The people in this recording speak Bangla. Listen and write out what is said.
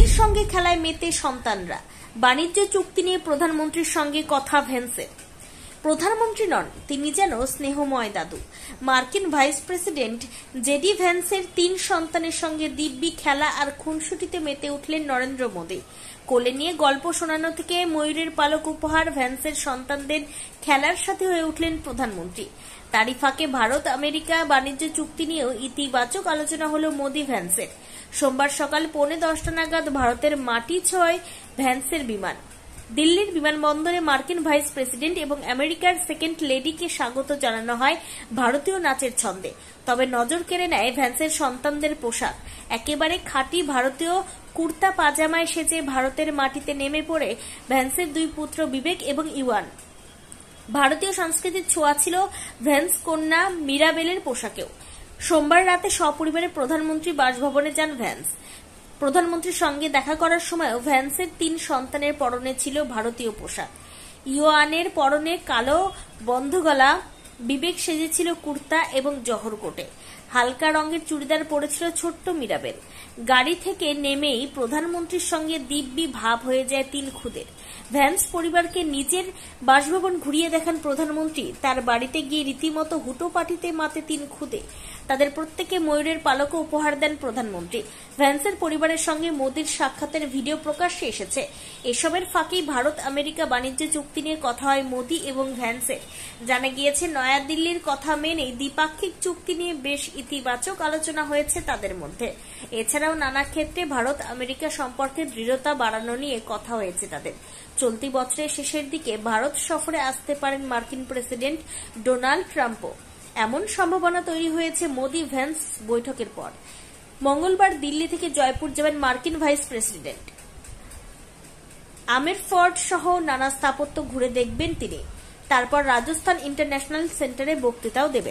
মোদির সঙ্গে খেলায় মেতে সন্তানরা। বাণিজ্য চুক্তি নিয়ে প্রধানমন্ত্রীর সঙ্গে কথা ভ্যান্সের। প্রধানমন্ত্রী নন, তিনি যেন স্নেহময় দাদু। মার্কিন ভাইস প্রেসিডেন্ট জেডি ভ্যান্সের 3 সন্তানের সঙ্গে দিব্যি খেলা আর খুনসুটিতে মেতে উঠলেন নরেন্দ্র মোদী। কোলে নিয়ে গল্প শোনানো থেকে ময়ূরের পালক উপহার ভ্যান্সের সন্তানদের খেলার সাথে হয়ে উঠলেন প্রধানমন্ত্রী। তারই ফাঁকে ভারত আমেরিকা বাণিজ্য চুক্তি নিয়েও ইতিবাচক আলোচনা হলো মোদী ভ্যান্সের। সোমবার সকাল 9:45 নাগাদ ভারতের মাটি ছোঁয় ভ্যান্সের বিমান। দিল্লির বিমানবন্দরে মার্কিন ভাইস প্রেসিডেন্ট এবং আমেরিকার সেকেন্ড লেডিকে স্বাগত জানানো হয় ভারতীয় নাচের ছন্দে। তবে নজর কেড়ে নেয় ভ্যান্সের সন্তানদের পোশাক। একেবারে খাঁটি ভারতীয় কুর্তা পাজামায় সেজে ভারতের মাটিতে নেমে পড়ে ভ্যান্সের 2 পুত্র বিবেক এবং ইওয়ান। ভারতীয় সংস্কৃতির ছোঁয়া ছিল ভ্যান্স কন্যা মিরাবেলের পোশাকেও। সোমবার রাতে সপরিবারে প্রধানমন্ত্রী বাসভবনে যান ভ্যান্স। প্রধানমন্ত্রীর সঙ্গে দেখা করার সময়ও ভ্যান্সের 3 সন্তানের পরনে ছিল ভারতীয় পোশাক। ইওয়ানের পরনে কালো বন্ধগলা, বিবেক সেজেছিল কুর্তা এবং জহর কোটে, হালকা রঙের চুড়িদার পরেছিল ছোট্ট মিরাবেল। গাড়ি থেকে নেমেই প্রধানমন্ত্রীর সঙ্গে দিব্যি ভাব হয়ে যায় 3 খুদের। ভ্যান্স পরিবারকে নিজের বাসভবন ঘুরিয়ে দেখান প্রধানমন্ত্রী। তার বাড়িতে গিয়ে রীতিমতো হুটোপাটিতে মাতে 3 খুদে। তাদের প্রত্যেকে ময়ূরের পালকও উপহার দেন প্রধানমন্ত্রী। ভ্যান্সের পরিবারের সঙ্গে মোদির সাক্ষাতের ভিডিও প্রকাশ্যে এসেছে। এসবের ফাঁকেই ভারত আমেরিকা বাণিজ্য চুক্তি নিয়ে কথা হয় মোদি এবং ভ্যান্সের। জানা গিয়েছে, নয়াদিল্লির কথা মেনেই দ্বিপাক্ষিক চুক্তি নিয়ে বেশ ইতিবাচক আলোচনা হয়েছে তাদের মধ্যে। এছাড়াও নানা ক্ষেত্রে ভারত আমেরিকা সম্পর্কের দৃঢ়তা বাড়ানো নিয়ে কথা হয়েছে তাদের। চলতি বছরের শেষের দিকে ভারত সফরে আসতে পারেন মার্কিন প্রেসিডেন্ট ডোনাল্ড ট্রাম্পও। এমন সম্ভাবনা তৈরি হয়েছে মোদি ভ্যান্স বৈঠকের পর। মঙ্গলবার দিল্লি থেকে জয়পুর যাবেন মার্কিন ভাইস প্রেসিডেন্ট। আমের ফোর্ট সহ নানা স্থাপত্য ঘুরে দেখবেন তিনি। তারপর রাজস্থান ইন্টারন্যাশনাল সেন্টারে বক্তৃতাও দেবেন।